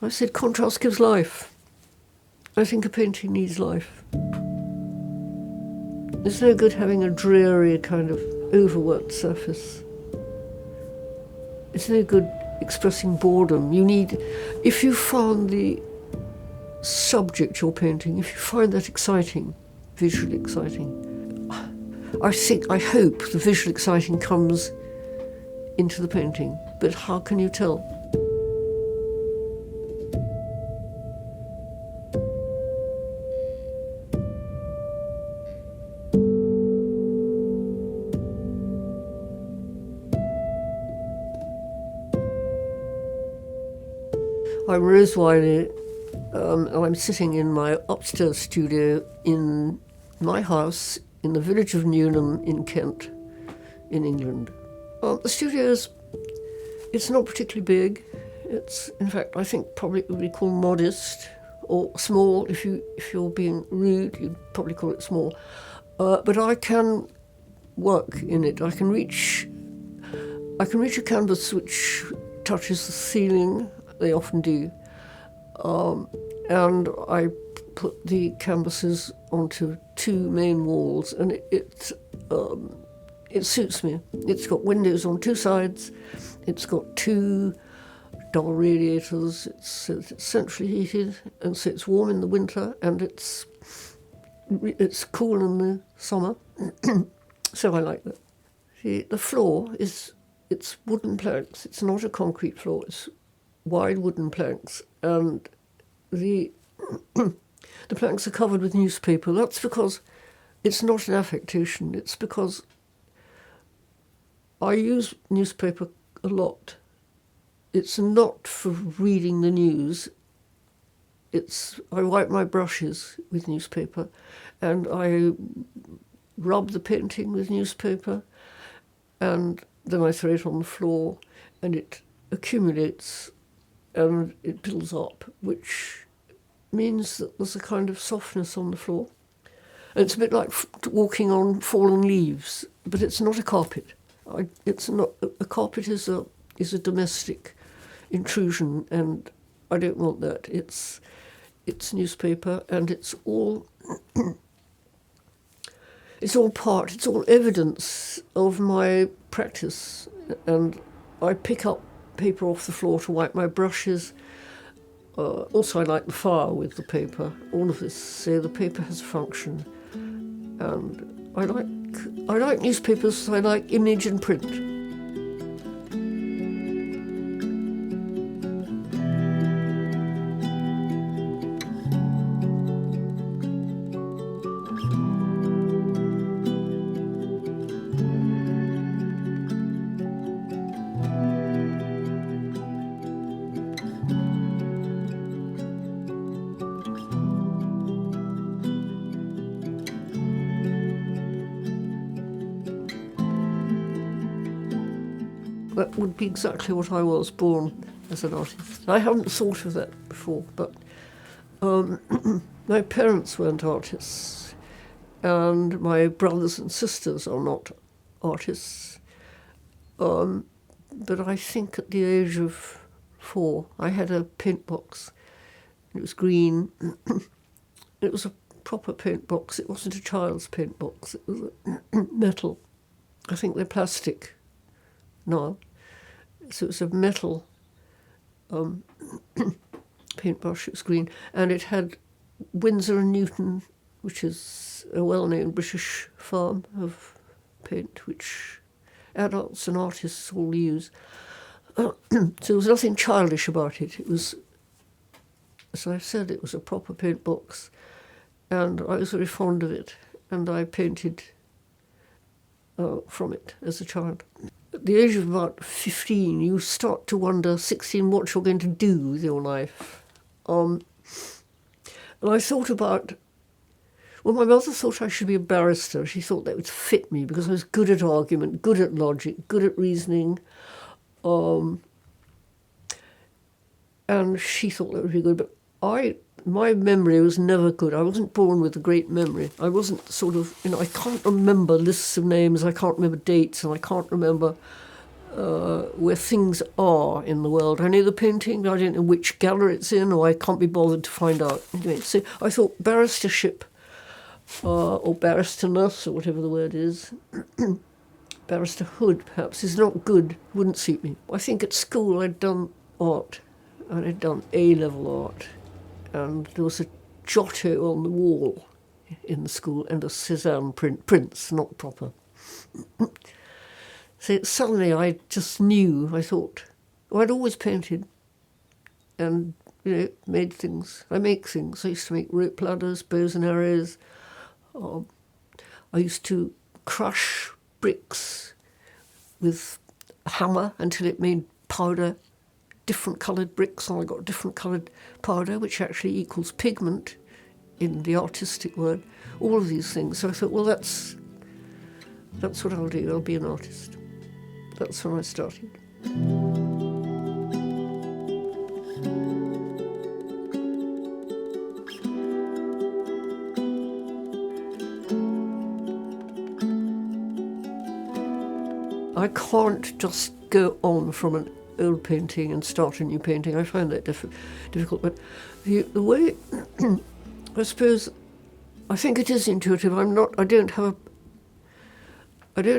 I said, contrast gives life. I think a painting needs life. It's no good having a dreary kind of overworked surface. It's no good expressing boredom. You need, if you find the subject you're painting, if you find that exciting, visually exciting, I hope the visual exciting comes into the painting, but how can you tell? I'm Rose Wylie, and I'm sitting in my upstairs studio in my house in the village of Newnham in Kent, in England. The studio it's not particularly big. It's, in fact, I think probably it would be called modest or small. If you're being rude, you'd probably call it small. But I can work in it. I can reach a canvas which touches the ceiling. They often do, and I put the canvases onto two main walls, and it suits me. It's got windows on two sides. It's got two double radiators. It's centrally heated, and so it's warm in the winter, and it's cool in the summer. So I like that. The floor it's wooden planks. It's not a concrete floor. It's wide wooden planks, and the planks are covered with newspaper. That's because it's not an affectation. It's because I use newspaper a lot. It's not for reading the news. I wipe my brushes with newspaper, and I rub the painting with newspaper, and then I throw it on the floor, and it accumulates and it builds up, which means that there's a kind of softness on the floor. And it's a bit like walking on fallen leaves, but it's not a carpet. It's not a carpet is a domestic intrusion, and I don't want that. It's newspaper, and it's all it's all evidence of my practice, and I pick up paper off the floor to wipe my brushes. Also, I like the fire with the paper. All of this, so the paper has a function. And I like newspapers. I like image and print. That would be exactly what I was born as an artist. I haven't thought of that before, but my parents weren't artists, and my brothers and sisters are not artists. But I think at the age of 4, I had a paint box. It was green. It was a proper paint box. It wasn't a child's paint box. It was metal. I think they're plastic now. So it was a metal paintbrush. It was green, and it had Winsor and Newton, which is a well-known British firm of paint, which adults and artists all use. So there was nothing childish about it. It was, as I said, it was a proper paint box, and I was very fond of it, and I painted from it as a child. At the age of about 15, you start to wonder, 16, what you're going to do with your life. And I thought about, well, my mother thought I should be a barrister. She thought that would fit me because I was good at argument, good at logic, good at reasoning. And she thought that would be good. But my memory was never good. I wasn't born with a great memory. I wasn't sort of, I can't remember lists of names, I can't remember dates, and I can't remember where things are in the world. I know the painting, but I don't know which gallery it's in, or I can't be bothered to find out. Anyway, so I thought barristership, or barristerness, or whatever the word is, barristerhood perhaps, is not good, wouldn't suit me. I think at school I'd done art, and I'd done A-level art, and there was a Giotto on the wall in the school, and a Cézanne prints, not proper. So suddenly I just knew, I thought, I'd always painted and, made things. I make things. I used to make rope ladders, bows and arrows. I used to crush bricks with a hammer until it made powder, different coloured bricks, and I got different coloured powder, which actually equals pigment in the artistic word. All of these things. So I thought, well, that's what I'll do. I'll be an artist. That's when I started. I can't just go on from an old painting and start a new painting. I find that difficult. But the way, I suppose, I think it is intuitive. I don't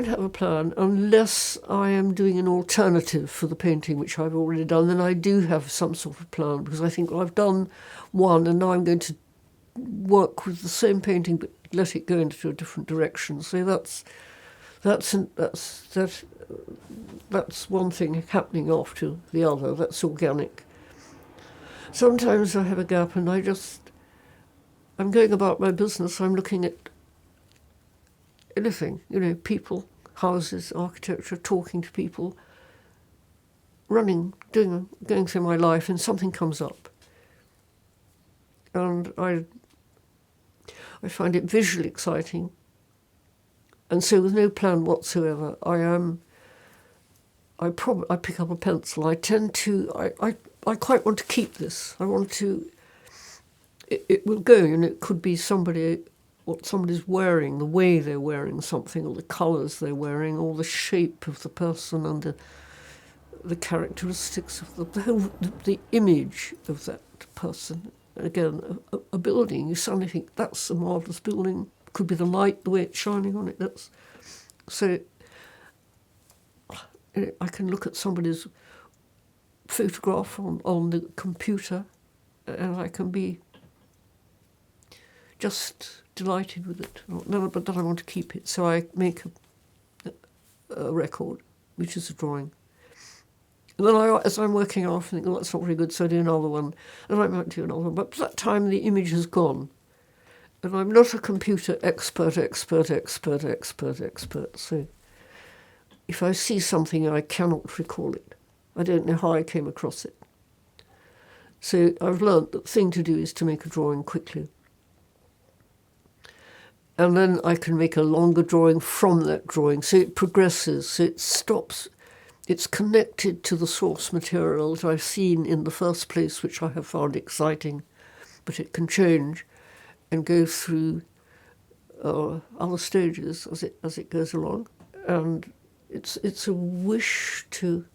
have a plan unless I am doing an alternative for the painting, which I've already done. Then I do have some sort of plan, because I think, well, I've done one and now I'm going to work with the same painting but let it go into a different direction. So that's one thing happening after the other. That's organic. Sometimes I have a gap and I'm going about my business. I'm looking at anything, people, houses, architecture, talking to people, running, going through my life, and something comes up. And I find it visually exciting. And so with no plan whatsoever, I pick up a pencil. I quite want to keep this. I want to, it will go, and it could be what somebody's wearing, the way they're wearing something, or the colours they're wearing, or the shape of the person, and the characteristics of the image of that person. Again, a building, you suddenly think, that's a marvellous building. Could be the light, the way it's shining on it. So I can look at somebody's photograph on the computer, and I can be just delighted with it. But then I want to keep it, so I make a record, which is a drawing. And then as I'm working off, I think, well, that's not very good, so I do another one, and I might do another one. But by that time, the image has gone. And I'm not a computer expert. So if I see something, I cannot recall it. I don't know how I came across it. So I've learned that the thing to do is to make a drawing quickly. And then I can make a longer drawing from that drawing. So it progresses, so it stops. It's connected to the source material that I've seen in the first place, which I have found exciting, but it can change and go through other stages as it goes along. And it's a wish to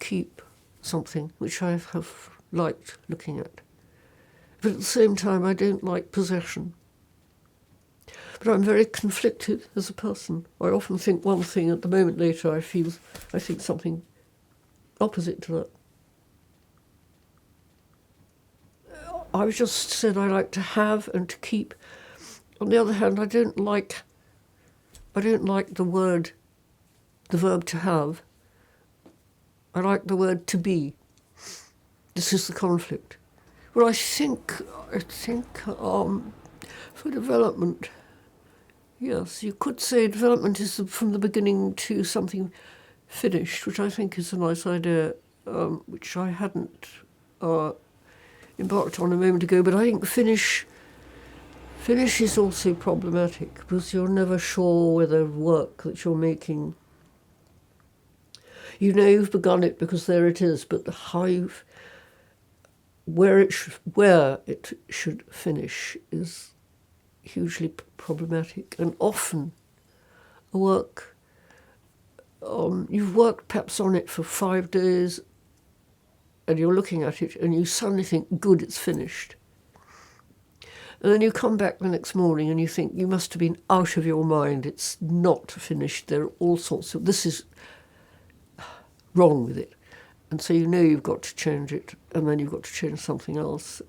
keep something which I have liked looking at. But at the same time, I don't like possession. But I'm very conflicted as a person. I often think one thing, at the moment later I think something opposite to that. I've just said I like to have and to keep. On the other hand, I don't like the verb to have. I like the word to be. This is the conflict. Well, I think for development, yes, you could say development is from the beginning to something finished, which I think is a nice idea, which I hadn't embarked on a moment ago. But I think finish is also problematic, because you're never sure whether work that you're making, you've begun it because there it is, but where it should finish is hugely problematic. And often a work you've worked perhaps on it for 5 days, and you're looking at it, and you suddenly think, good, it's finished. And then you come back the next morning and you think, you must have been out of your mind. It's not finished. There are all sorts of, this is wrong with it. And so you know you've got to change it, and then you've got to change something else.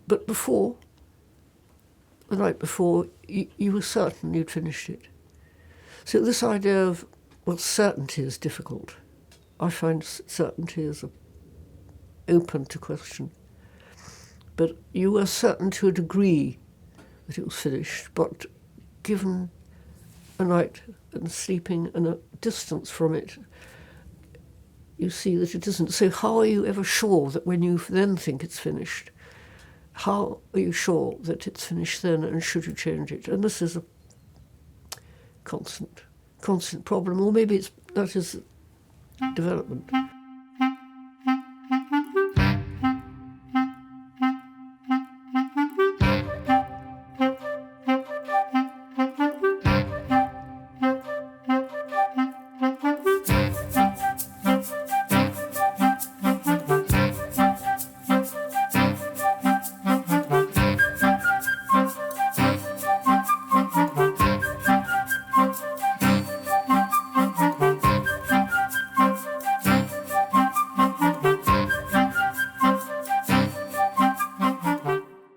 But before, the night before, you were certain you'd finished it. So this idea of, well, certainty is difficult. I find certainty is open to question. But you were certain to a degree that it was finished, but given a night and sleeping and a distance from it, you see that it isn't. So how are you ever sure that when you then think it's finished, how are you sure that it's finished then, and should you change it? And this is a constant problem, or maybe that is development.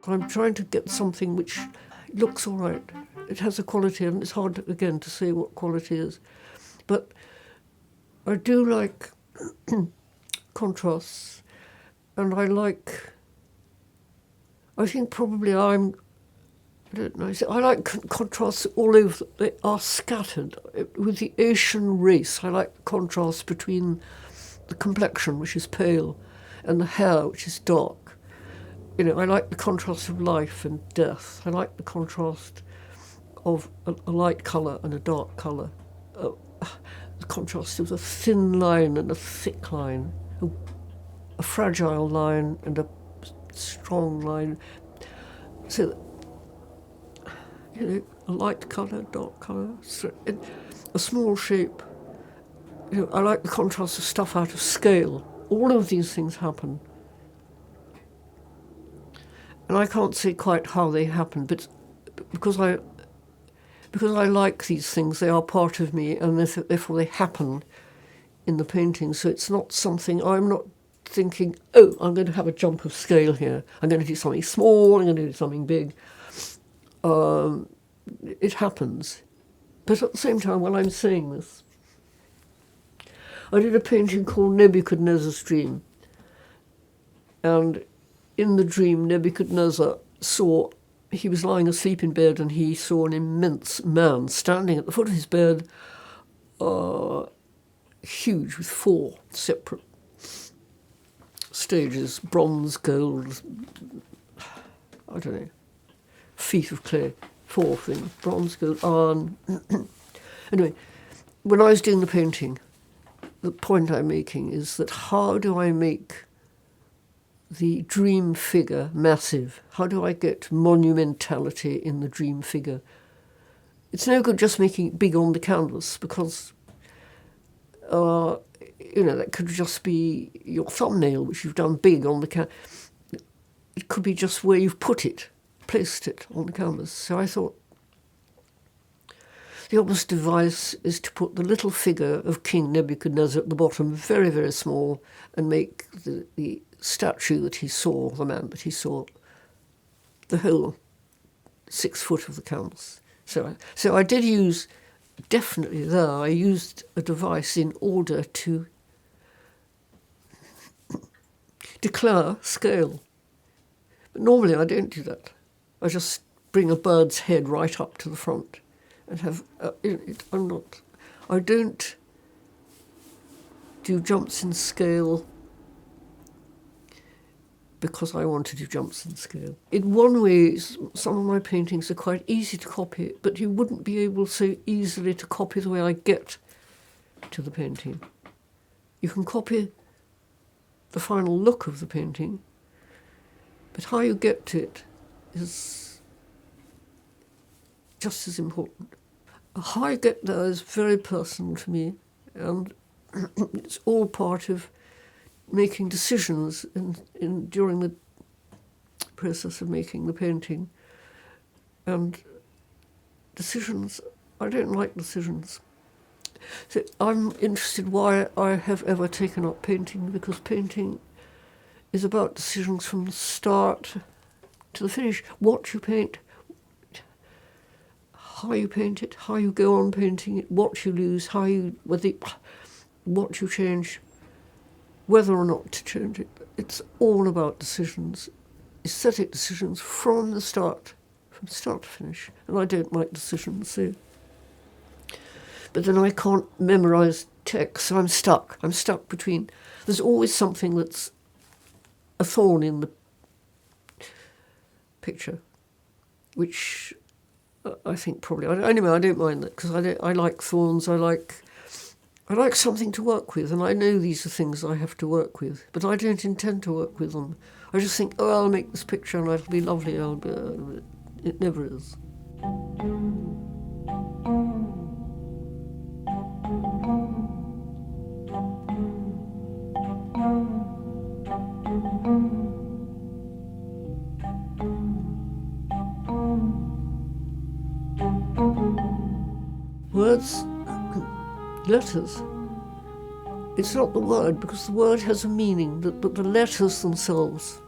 I'm trying to get something which looks all right. It has a quality, and it's hard, again, to say what quality is. But I do like contrasts, and I think probably I don't know, I like contrasts all over. They are scattered. With the Asian race, I like the contrast between the complexion, which is pale, and the hair, which is dark. You know, I like the contrast of life and death. I like the contrast of a light colour and a dark colour. The contrast of a thin line and a thick line, a fragile line and a strong line. So, you know, a light colour, dark colour, a small shape. You know, I like the contrast of stuff out of scale. All of these things happen. And I can't say quite how they happen, but because I like these things, they are part of me, and therefore they happen in the painting. So it's not something, I'm not thinking, oh, I'm going to have a jump of scale here. I'm going to do something small, I'm going to do something big. It happens. But at the same time, while I'm saying this, I did a painting called Nebuchadnezzar's Dream. And in the dream, Nebuchadnezzar he was lying asleep in bed, and he saw an immense man standing at the foot of his bed, huge, with 4 separate stages, bronze, gold, I don't know, feet of clay, 4 things, bronze, gold, iron. Anyway, when I was doing the painting, the point I'm making is that how do I make the dream figure massive? How do I get monumentality in the dream figure? It's no good just making it big on the canvas, because that could just be your thumbnail, which you've done big on the canvas. It could be just where you've placed it on the canvas. So I thought the obvious device is to put the little figure of King Nebuchadnezzar at the bottom, very, very small, and make the statue that he saw, the man that he saw, the whole 6 foot of the canvas. So I did use, definitely there, I used a device in order to declare scale. But normally I don't do that. I just bring a bird's head right up to the front and have, I don't do jumps in scale because I want to do jumps in scale. In one way, some of my paintings are quite easy to copy, but you wouldn't be able so easily to copy the way I get to the painting. You can copy the final look of the painting, but how you get to it is just as important. how I get there is very personal to me, and it's all part of making decisions during the process of making the painting. And decisions, I don't like decisions. So I'm interested why I have ever taken up painting, because painting is about decisions from the start to the finish. What you paint, how you paint it, how you go on painting it, what you lose, what you change, whether or not to change it. It's all about decisions, aesthetic decisions from start to finish. And I don't like decisions, so. But then I can't memorise text, so I'm stuck. I'm stuck between. There's always something that's a thorn in the picture, which I think probably. Anyway, I don't mind that, because I like thorns. I like something to work with, and I know these are things I have to work with, but I don't intend to work with them. I just think, oh, I'll make this picture and it'll be lovely. It never is. Words, letters. It's not the word, because the word has a meaning, but the letters themselves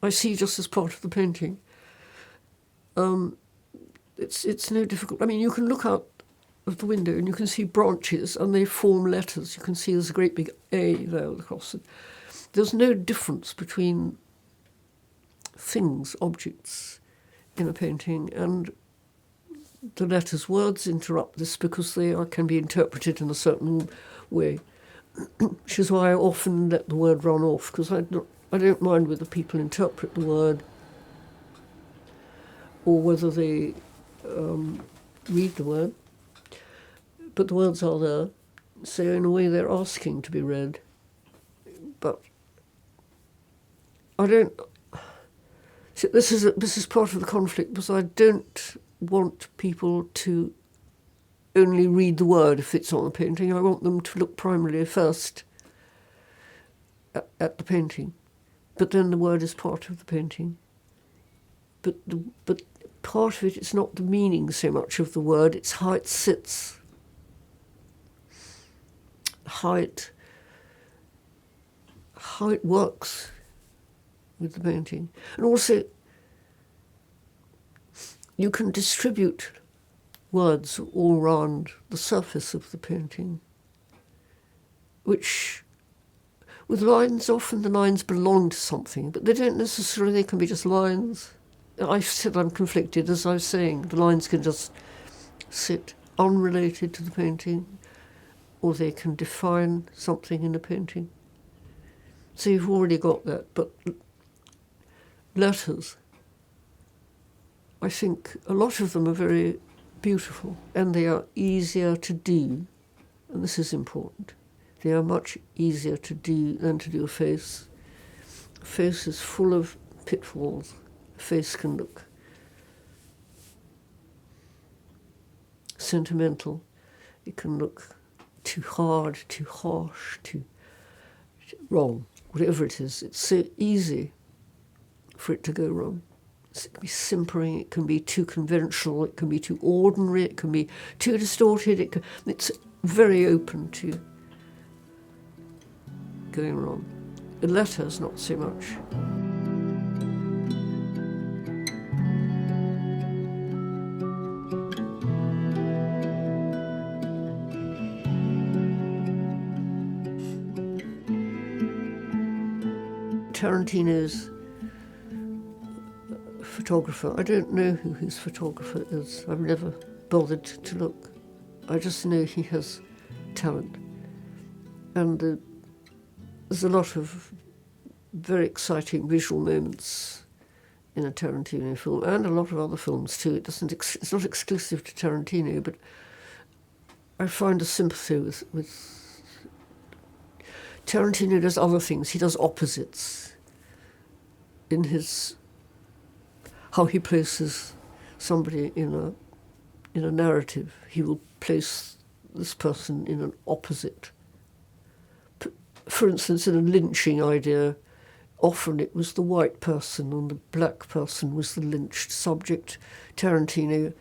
I see just as part of the painting. It's no difficult. I mean, you can look out of the window and you can see branches and they form letters. You can see there's a great big A there across it. There's no difference between things, objects in a painting, and the letters. Words interrupt this because they can be interpreted in a certain way, which is why I often let the word run off, because I don't mind whether people interpret the word or whether they read the word, but the words are there, so in a way they're asking to be read. But I don't. So this is part of the conflict, because I don't want people to only read the word if it's on the painting. I want them to look primarily first at the painting, but then the word is part of the painting. But part of it's not the meaning so much of the word, it's how it sits, how it works with the painting. And also, you can distribute words all around the surface of the painting, which, with lines, often the lines belong to something, but they don't necessarily, they can be just lines. I said I'm conflicted, as I was saying. The lines can just sit unrelated to the painting, or they can define something in the painting. So you've already got that. But letters, I think a lot of them are very beautiful, and they are easier to do, and this is important. They are much easier to do than to do a face. A face is full of pitfalls. A face can look sentimental. It can look too hard, too harsh, too wrong, whatever it is. It's so easy for it to go wrong. It can be simpering, it can be too conventional, it can be too ordinary, it can be too distorted. It's very open to going wrong. The letters, not so much. Tarantino's photographer, I don't know who his photographer is. I've never bothered to look. I just know he has talent. And there's a lot of very exciting visual moments in a Tarantino film, and a lot of other films too. It's not exclusive to Tarantino, but I find a sympathy with Tarantino. Does other things. He does opposites in how he places somebody in a narrative, he will place this person in an opposite. For instance, in a lynching idea, often it was the white person and the black person was the lynched subject. Tarantino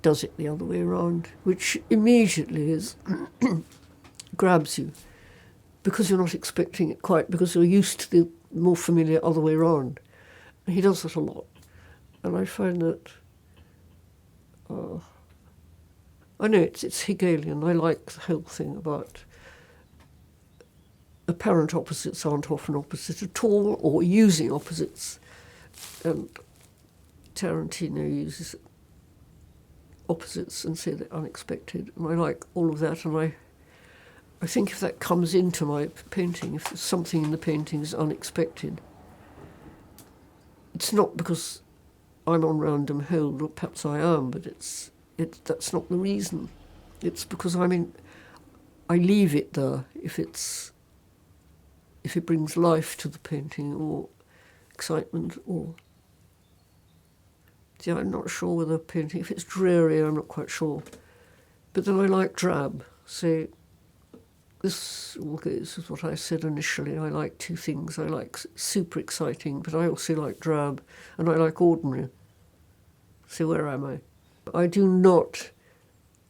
does it the other way around, which immediately grabs you, because you're not expecting it quite, because you're used to the more familiar other way around. And he does that a lot. And I find that, I know it's Hegelian. I like the whole thing about apparent opposites aren't often opposite at all, or using opposites. And Tarantino uses opposites and say they're unexpected. And I like all of that. And I think if that comes into my painting, if there's something in the painting is unexpected, it's not because I'm on random hold, or perhaps I am, but that's not the reason. It's because I leave it there if it brings life to the painting, or excitement, or... See, I'm not sure whether a painting, if it's dreary, I'm not quite sure. But then I like drab. Say, this all goes with what I said initially. I like two things. I like super exciting, but I also like drab, and I like ordinary. So where am I? I do not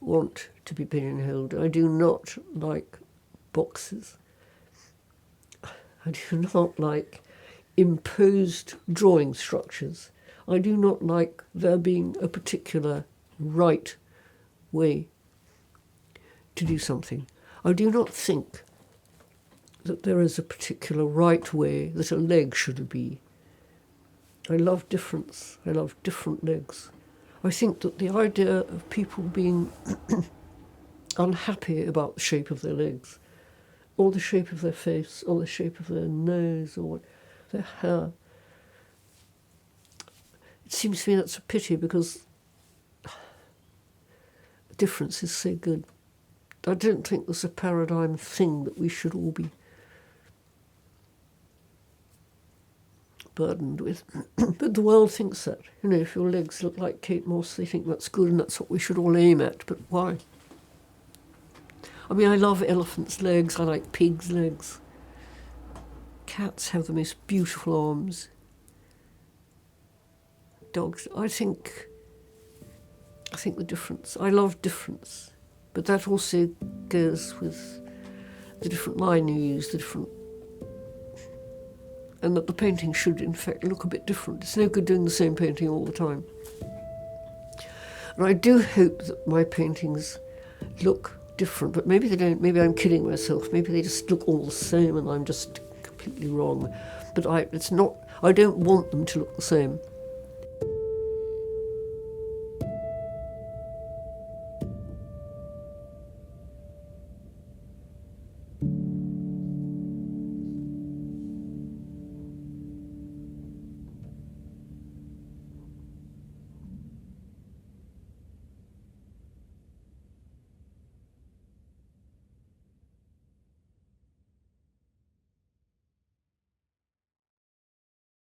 want to be pigeonholed. I do not like boxes. I do not like imposed drawing structures. I do not like there being a particular right way to do something. I do not think that there is a particular right way that a leg should be. I love difference. I love different legs. I think that the idea of people being unhappy about the shape of their legs, or the shape of their face, or the shape of their nose, or their hair, it seems to me that's a pity, because the difference is so good. I don't think there's a paradigm thing that we should all be burdened with. But the world thinks that. You know, if your legs look like Kate Moss, they think that's good and that's what we should all aim at. But why? I mean, I love elephants' legs. I like pigs' legs. Cats have the most beautiful arms. Dogs. I think the difference. I love difference. But that also goes with the different line you use, and that the painting should, in fact, look a bit different. It's no good doing the same painting all the time. And I do hope that my paintings look different, but maybe they don't. Maybe I'm kidding myself. Maybe they just look all the same and I'm just completely wrong. But I don't want them to look the same.